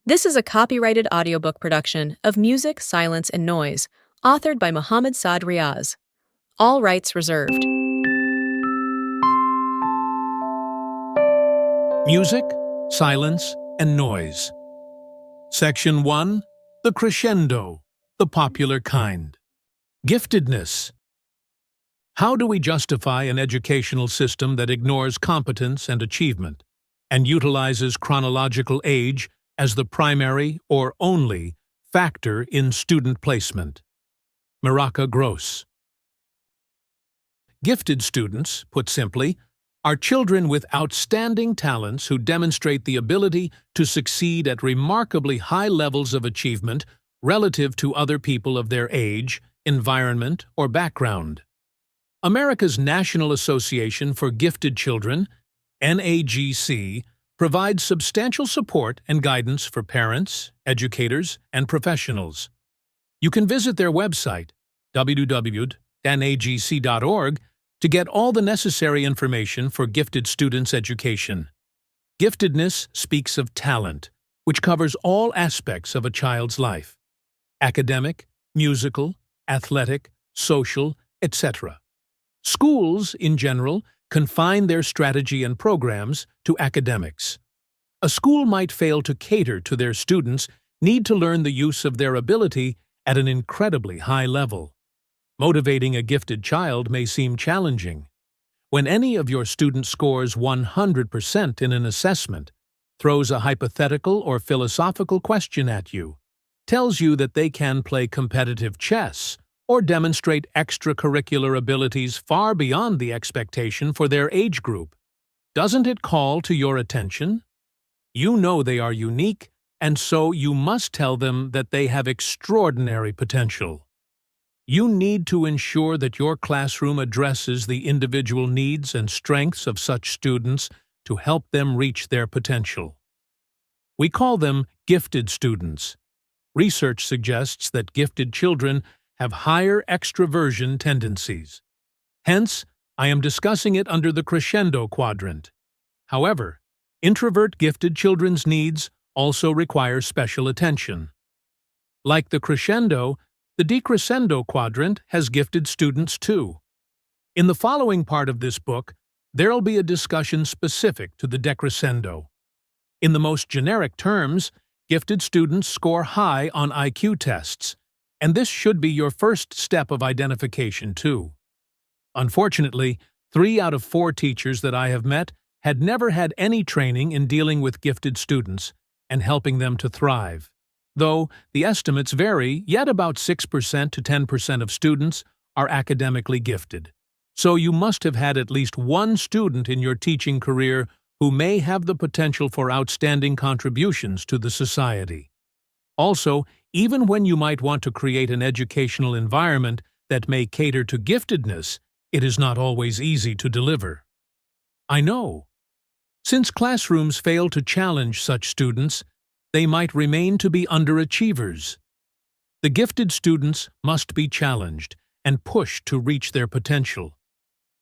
This is a copyrighted audiobook production of Music, Silence, and Noise, authored by Mohammed Saad Riaz. All rights reserved. Music, Silence, and Noise. Section 1. The Crescendo, the popular kind. Giftedness. How do we justify an educational system that ignores competence and achievement, and utilizes chronological age as the primary or only factor in student placement? Miraca Gross. Gifted students, put simply, are children with outstanding talents who demonstrate the ability to succeed at remarkably high levels of achievement relative to other people of their age, environment, or background. America's National Association for Gifted Children, NAGC, provides substantial support and guidance for parents, educators, and professionals. You can visit their website, www.nagc.org, to get all the necessary information for gifted students' education. Giftedness speaks of talent, which covers all aspects of a child's life: academic, musical, athletic, social, etc. Schools, in general, confine their strategy and programs to academics. A school might fail to cater to their students' need to learn the use of their ability at an incredibly high level. Motivating a gifted child may seem challenging. When any of your students scores 100% in an assessment, throws a hypothetical or philosophical question at you, tells you that they can play competitive chess, or demonstrate extracurricular abilities far beyond the expectation for their age group, doesn't it call to your attention? You know they are unique, and so you must tell them that they have extraordinary potential. You need to ensure that your classroom addresses the individual needs and strengths of such students to help them reach their potential. We call them gifted students. Research suggests that gifted children have higher extroversion tendencies. Hence, I am discussing it under the Crescendo quadrant. However, introvert-gifted children's needs also require special attention. Like the Crescendo, the decrescendo quadrant has gifted students too. In the following part of this book, there'll be a discussion specific to the decrescendo. In the most generic terms, gifted students score high on IQ tests, and this should be your first step of identification too. Unfortunately, 3 out of 4 teachers that I have met had never had any training in dealing with gifted students and helping them to thrive. Though the estimates vary, yet about 6% to 10% of students are academically gifted. So you must have had at least one student in your teaching career who may have the potential for outstanding contributions to the society. Also, even when you might want to create an educational environment that may cater to giftedness, it is not always easy to deliver. I know. Since classrooms fail to challenge such students, they might remain to be underachievers. The gifted students must be challenged and pushed to reach their potential.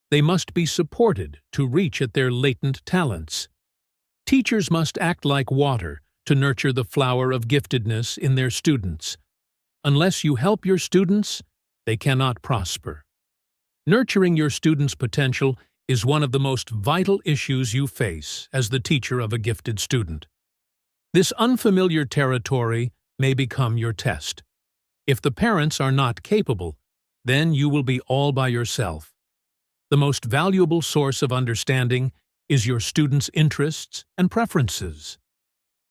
They must be supported to reach at their latent talents. Teachers must act like water to nurture the flower of giftedness in their students. Unless you help your students, they cannot prosper. Nurturing your students' potential is one of the most vital issues you face as the teacher of a gifted student. This unfamiliar territory may become your test. If the parents are not capable, then you will be all by yourself. The most valuable source of understanding is your students' interests and preferences.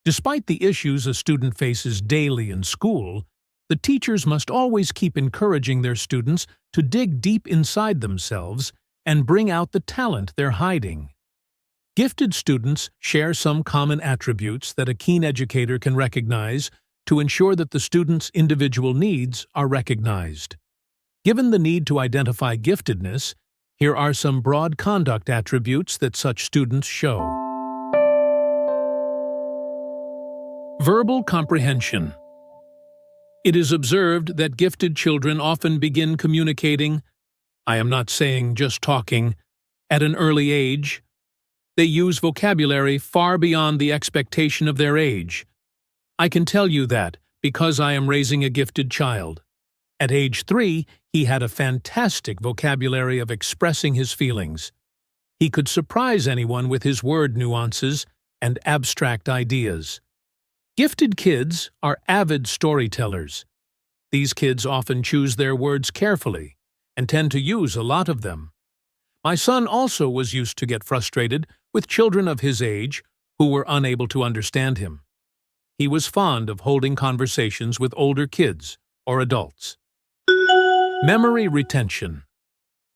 Despite the issues a student faces daily in school, the teachers must always keep encouraging their students to dig deep inside themselves and bring out the talent they're hiding. Gifted students share some common attributes that a keen educator can recognize to ensure that the student's individual needs are recognized. Given the need to identify giftedness, here are some broad conduct attributes that such students show. Verbal comprehension. It is observed that gifted children often begin communicating, I am not saying just talking, at an early age. They use vocabulary far beyond the expectation of their age. I can tell you that because I am raising a gifted child. At age 3, he had a fantastic vocabulary of expressing his feelings. He could surprise anyone with his word nuances and abstract ideas. Gifted kids are avid storytellers. These kids often choose their words carefully and tend to use a lot of them. My son also was used to get frustrated with children of his age who were unable to understand him. He was fond of holding conversations with older kids or adults. Memory retention.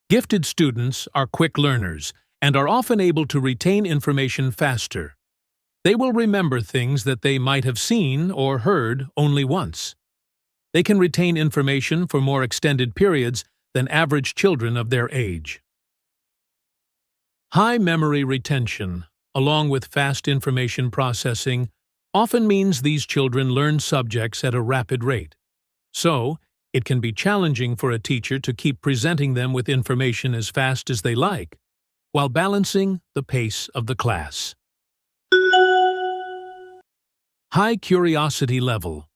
Gifted students are quick learners and are often able to retain information faster. They will remember things that they might have seen or heard only once. They can retain information for more extended periods than average children of their age. High memory retention, along with fast information processing, often means these children learn subjects at a rapid rate. So, it can be challenging for a teacher to keep presenting them with information as fast as they like, while balancing the pace of the class. High curiosity level.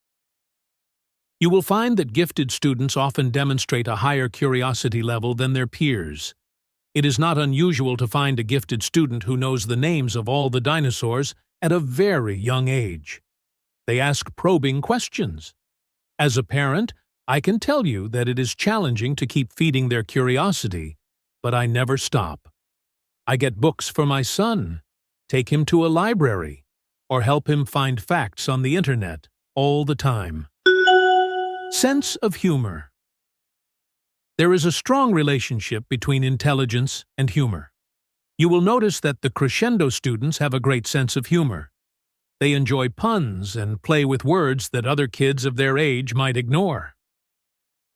You will find that gifted students often demonstrate a higher curiosity level than their peers. It is not unusual to find a gifted student who knows the names of all the dinosaurs at a very young age. They ask probing questions. As a parent, I can tell you that it is challenging to keep feeding their curiosity, but I never stop. I get books for my son, take him to a library, or help him find facts on the internet all the time. Sense of humor. There is a strong relationship between intelligence and humor. You will notice that the Crescendo students have a great sense of humor. They enjoy puns and play with words that other kids of their age might ignore.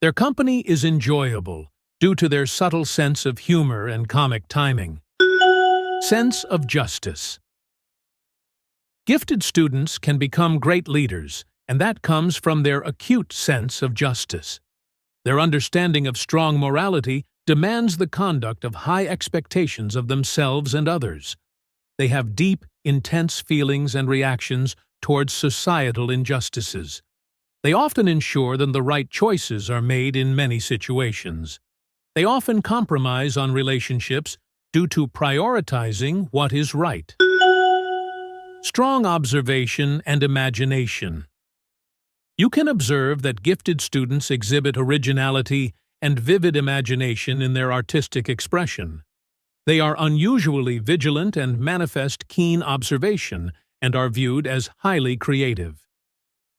Their company is enjoyable due to their subtle sense of humor and comic timing. Sense of justice. Gifted students can become great leaders, and that comes from their acute sense of justice. Their understanding of strong morality demands the conduct of high expectations of themselves and others. They have deep, intense feelings and reactions towards societal injustices. They often ensure that the right choices are made in many situations. They often compromise on relationships due to prioritizing what is right. Strong observation and imagination. You can observe that gifted students exhibit originality and vivid imagination in their artistic expression. They are unusually vigilant and manifest keen observation and are viewed as highly creative.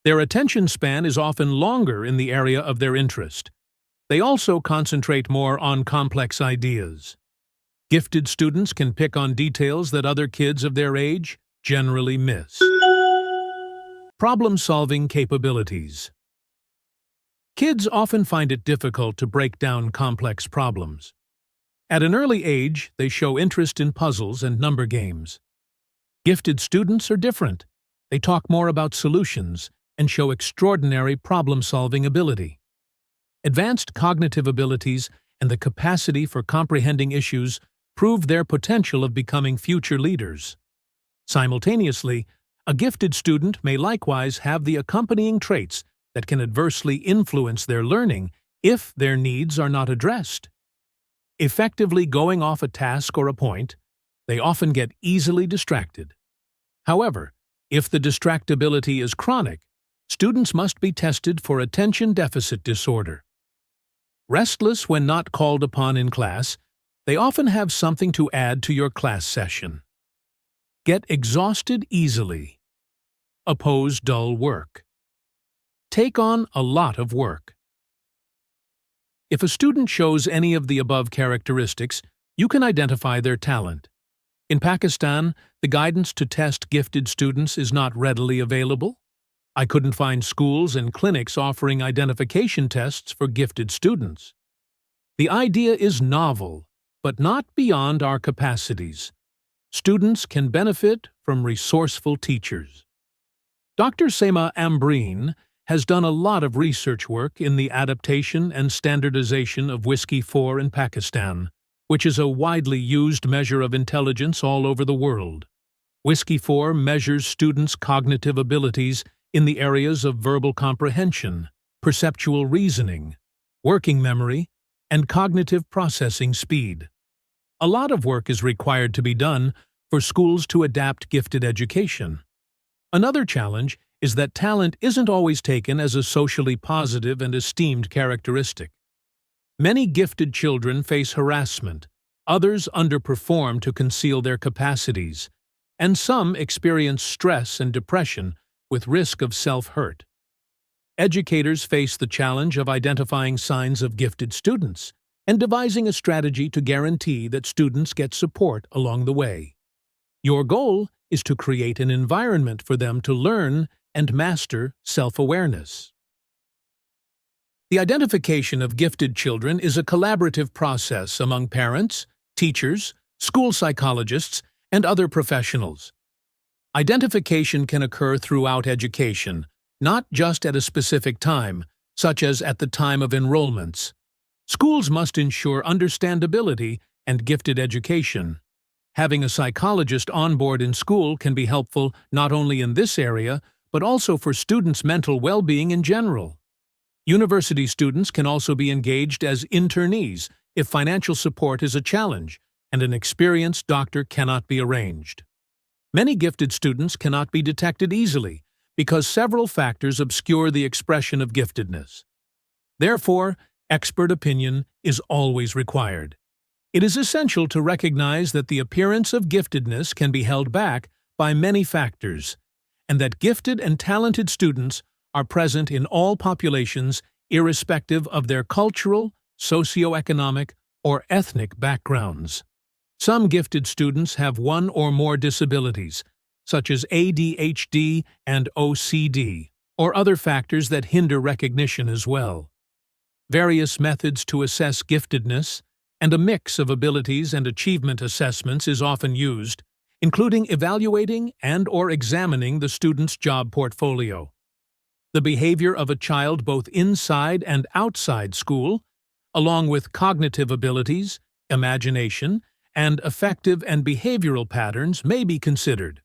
Their attention span is often longer in the area of their interest. They also concentrate more on complex ideas. Gifted students can pick on details that other kids of their age generally miss. Problem-solving capabilities. Kids often find it difficult to break down complex problems. At an early age, they show interest in puzzles and number games. Gifted students are different. They talk more about solutions and show extraordinary problem-solving ability. Advanced cognitive abilities and the capacity for comprehending issues prove their potential of becoming future leaders. Simultaneously, a gifted student may likewise have the accompanying traits that can adversely influence their learning if their needs are not addressed. Effectively going off a task or a point, they often get easily distracted. However, if the distractibility is chronic, students must be tested for attention deficit disorder. Restless when not called upon in class, they often have something to add to your class session. Get exhausted easily. Oppose dull work. Take on a lot of work. If a student shows any of the above characteristics, you can identify their talent. In Pakistan, the guidance to test gifted students is not readily available. I couldn't find schools and clinics offering identification tests for gifted students. The idea is novel, but not beyond our capacities. Students can benefit from resourceful teachers. Dr. Seema Ambreen has done a lot of research work in the adaptation and standardization of Whiskey 4 in Pakistan, which is a widely used measure of intelligence all over the world. Whiskey 4 measures students' cognitive abilities in the areas of verbal comprehension, perceptual reasoning, working memory, and cognitive processing speed. A lot of work is required to be done for schools to adapt gifted education. Another challenge is that talent isn't always taken as a socially positive and esteemed characteristic. Many gifted children face harassment, others underperform to conceal their capacities, and some experience stress and depression with risk of self-hurt. Educators face the challenge of identifying signs of gifted students and devising a strategy to guarantee that students get support along the way. Your goal is to create an environment for them to learn and master self-awareness. The identification of gifted children is a collaborative process among parents, teachers, school psychologists, and other professionals. Identification can occur throughout education, not just at a specific time, such as at the time of enrollments. Schools must ensure understandability and gifted education. Having a psychologist on board in school can be helpful not only in this area, but also for students' mental well-being in general. University students can also be engaged as internees if financial support is a challenge and an experienced doctor cannot be arranged. Many gifted students cannot be detected easily because several factors obscure the expression of giftedness. Therefore, expert opinion is always required. It is essential to recognize that the appearance of giftedness can be held back by many factors, and that gifted and talented students are present in all populations irrespective of their cultural, socioeconomic, or ethnic backgrounds. Some gifted students have one or more disabilities, such as ADHD and OCD, or other factors that hinder recognition as well. Various methods to assess giftedness and a mix of abilities and achievement assessments is often used, including evaluating and/or examining the student's job portfolio. The behavior of a child both inside and outside school, along with cognitive abilities, imagination, and affective and behavioral patterns may be considered.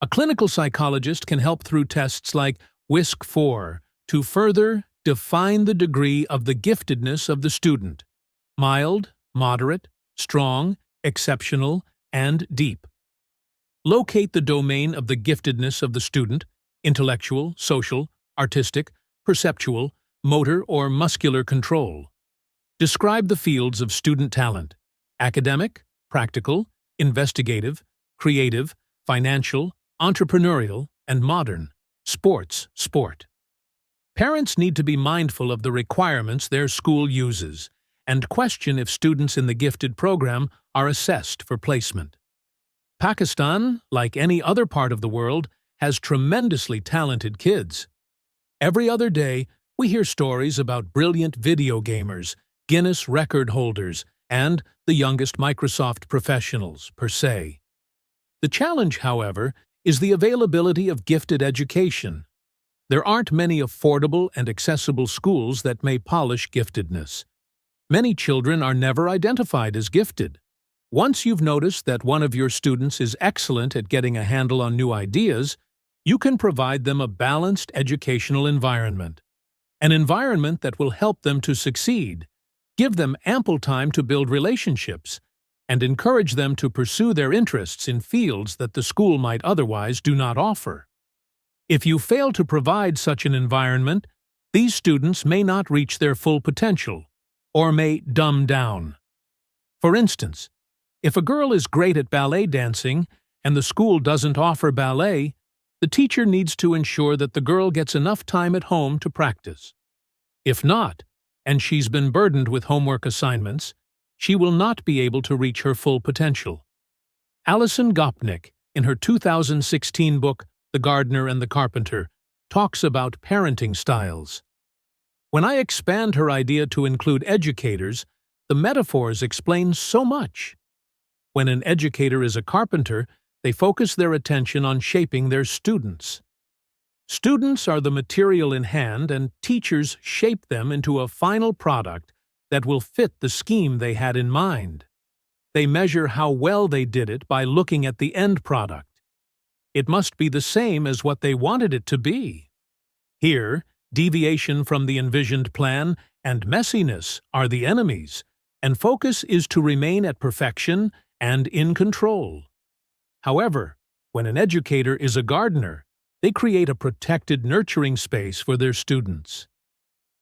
A clinical psychologist can help through tests like WISC-4 to further define the degree of the giftedness of the student: mild, moderate, strong, exceptional, and deep. Locate the domain of the giftedness of the student: intellectual, social, artistic, perceptual, motor, or muscular control. Describe the fields of student talent: academic, practical, investigative, creative, financial, entrepreneurial, and modern, sport. Parents need to be mindful of the requirements their school uses and question if students in the gifted program are assessed for placement. Pakistan, like any other part of the world, has tremendously talented kids. Every other day, we hear stories about brilliant video gamers, Guinness record holders, and the youngest Microsoft professionals, per se. The challenge, however, is the availability of gifted education. There aren't many affordable and accessible schools that may polish giftedness. Many children are never identified as gifted. Once you've noticed that one of your students is excellent at getting a handle on new ideas, you can provide them a balanced educational environment. An environment that will help them to succeed, give them ample time to build relationships, and encourage them to pursue their interests in fields that the school might otherwise do not offer. If you fail to provide such an environment, these students may not reach their full potential, or may dumb down. For instance, if a girl is great at ballet dancing and the school doesn't offer ballet, the teacher needs to ensure that the girl gets enough time at home to practice. If not, and she's been burdened with homework assignments, she will not be able to reach her full potential. Alison Gopnik, in her 2016 book, The Gardener and the Carpenter, talks about parenting styles. When I expand her idea to include educators, the metaphors explain so much. When an educator is a carpenter, they focus their attention on shaping their students. Students are the material in hand, and teachers shape them into a final product that will fit the scheme they had in mind. They measure how well they did it by looking at the end product. it must be the same as what they wanted it to be. Here, deviation from the envisioned plan and messiness are the enemies, and focus is to remain at perfection and in control. However, when an educator is a gardener, they create a protected, nurturing space for their students.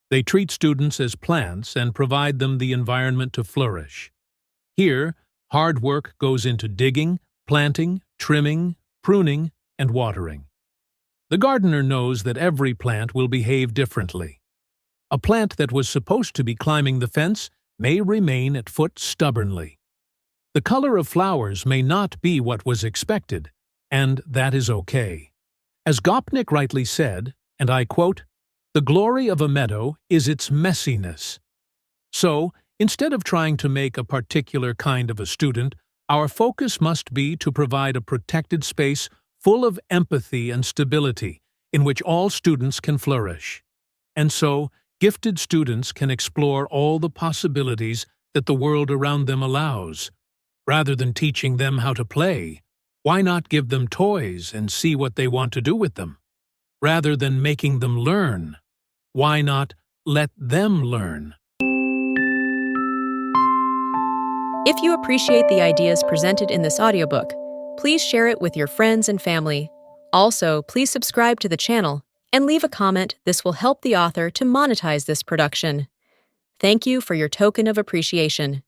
They treat students as plants and provide them the environment to flourish. Here, hard work goes into digging, planting, trimming, pruning, and watering. The gardener knows that every plant will behave differently. A plant that was supposed to be climbing the fence may remain at foot stubbornly. The color of flowers may not be what was expected, and that is okay. As Gopnik rightly said, and I quote, "The glory of a meadow is its messiness." So, instead of trying to make a particular kind of a student, our focus must be to provide a protected space full of empathy and stability in which all students can flourish. And so, gifted students can explore all the possibilities that the world around them allows. Rather than teaching them how to play, why not give them toys and see what they want to do with them? Rather than making them learn, why not let them learn? If you appreciate the ideas presented in this audiobook, please share it with your friends and family. Also, please subscribe to the channel and leave a comment. This will help the author to monetize this production. Thank you for your token of appreciation.